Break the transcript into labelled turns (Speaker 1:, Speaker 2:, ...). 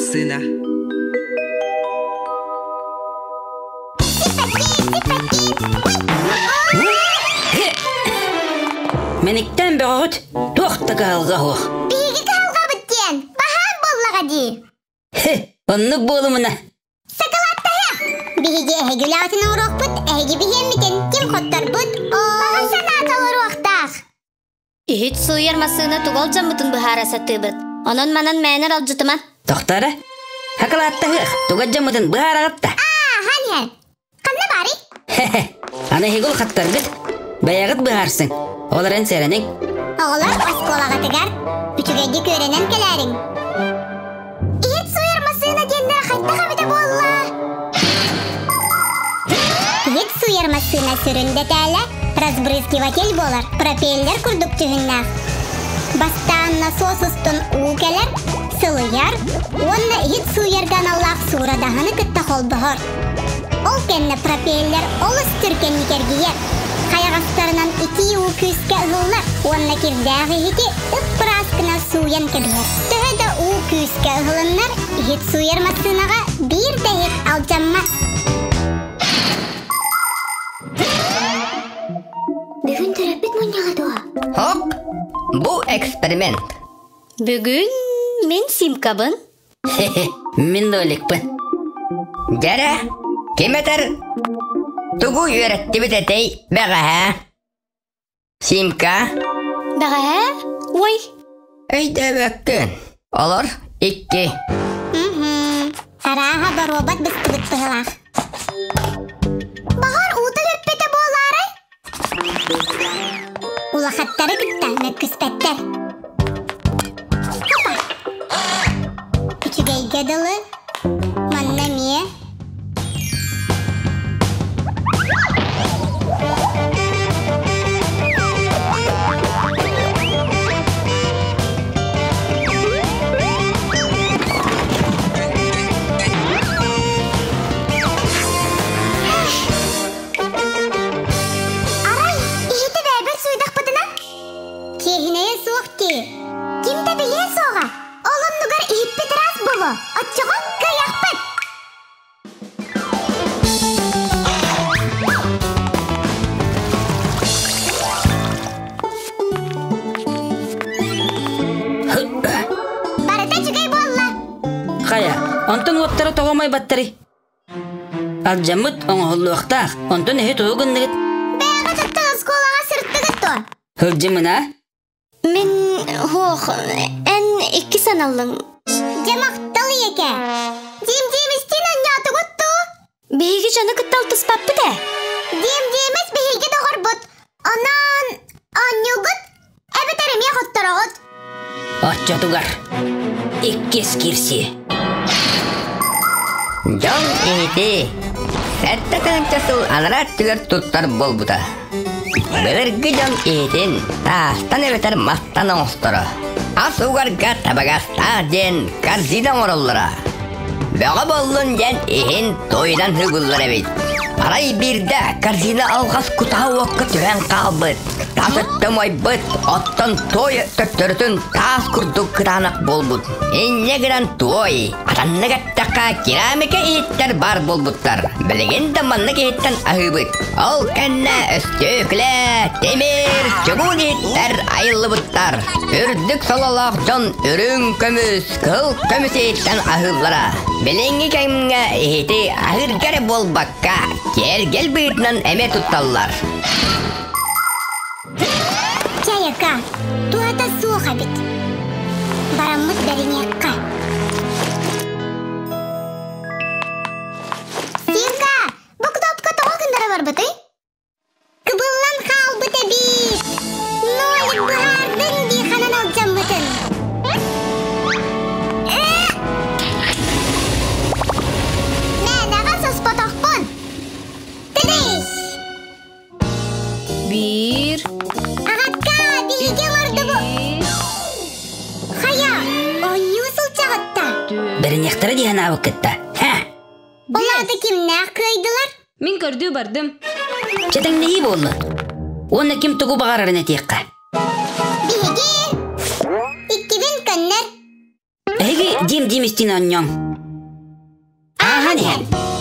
Speaker 1: массына.
Speaker 2: Меніктен бәғыт тоқты қалға оқ.
Speaker 3: Бигі қалға бүттен, бағам боллаға ди.
Speaker 2: Оннық болымына.
Speaker 3: Сақалаттая. Бигі әйгілі атын ұрақ бұт, әйгі бігенмекен, кем қоттар бұт, баға санатал ұруақтақ.
Speaker 4: Ихит суйер масыына туғал жамбытын бұхара саты бұт. Онын манан мәнер ал жұтыман.
Speaker 2: Тоқтары, хақалатта хық, туғал жамбытын бұхара ғатта.
Speaker 3: Хан. Қанна бари?
Speaker 2: Аны хегіл қаттар бұт, баяғыт бұхарсың. Оларын сәрінің.
Speaker 3: Оғылар осколаға тігар, үчігейді көренен келәрің. Ихит суйер масыына дендер қайтта қабыда болла. Ихит суйер масыына сүрінді тәлі, разбрызгиватель болар, пропеллер күрдік түхіннақ. Бастан насос ұстын уғалар, сылыяр, онна ихит суйердан Аллах сурадағыны күтті қол бұғыр. Ол кәнні пропеллер олыс түркенні кергейер. Қаяғастарынан 2 үкүскә ұғылар, онна кердәғі хеті ұппыраскына суян кебілер. Төхеді үкүскә ұғылынлар, хет суяр масынаға бір дәйек алжамма. Бүгін түрәппет мұнyaға дуа.
Speaker 5: Хоп, бұл эксперимент.
Speaker 4: Бүгін мен симкабын.
Speaker 2: Мен доликпін.
Speaker 5: Жәрі, кеметер тугу үйретті бітетей бәға ә? Симка?
Speaker 4: Бәға ә? Ой.
Speaker 5: Өйді бәккен. Олар 2.
Speaker 3: Араға да робот бісті бұттығылақ. Бағар ұты өппеті болары? Улақаттары күтті, мәккіспәттер. Хопа! Күчігей гәділі, манна мие.
Speaker 2: Қая, онтын оттары тоғамай баттары. Ал жамыт оңғылы оқтақ, онтын әйі тоғы күндігіт.
Speaker 3: Бәға тұттың ұсколаға сұрттығыт то.
Speaker 2: Хылжымына?
Speaker 4: Мен хоқ, ән 2 саналың.
Speaker 3: Жамақталы еке. Дем-демістен өңяты құтты.
Speaker 4: Бейгі жаны күттал тұспаппы да?
Speaker 3: Дем-деміс бейге доғыр бұт. Онан, анюғыт, әбітәріме құттырығыт.
Speaker 2: Отча туғар. Иккес кирси.
Speaker 5: Жон ехеті. Сәтті таңчасыл анарат түгер тұттар бол бұта. Біліргі жон ехетін тастан өтер мастан оңыстыры. Ас уғарға табағаста ден карзидан орылыра. Бөға болын ден ехен тойдан хүгілдір әбейт. Парай бірді карзина алғас құтау оқы түген қалбыт. Тасыттым ойбыт, оттан той төттіртін тас күрдік қытанық болбыт. Енне гіран той, атанны қаттаққа керамика еттер бар болбыттар. Білеген даманны кеттен ағыбыт. Ол кәнна өстөклі, темір, чүгун еттер айылы бұттар. Үрдік солалақ жон үрін көміс, қыл көміс еттен ағылара. Біленгі кәмге еті ағыргәрі болбаққа, кергел бұйтынан әме тұтталар.
Speaker 3: Чаяка, туата суға бит. Барамыт бәрінеққа. Симка, бұл топқа тоға күндері бар бұты? Кыбыллан қал бұты бит. Нолик бұғардың бейханан алжам бұтын. Мен аға соспатақпын. Тедейш.
Speaker 4: 1
Speaker 3: Ағатқа бейге ұрды бұл. Қая, ойы ұсыл чағытта.
Speaker 2: Бірінектері дейін ауы күтті.
Speaker 3: Оларды кімнәқ көйділер?
Speaker 4: Мен көрді бардым.
Speaker 2: Четің неғи болы? Оны кім тұғы бағарырын әтеққа?
Speaker 3: Бейге. 2000 көннер.
Speaker 2: Әйге Киһи дим димистин онньоң.
Speaker 5: Ага, не.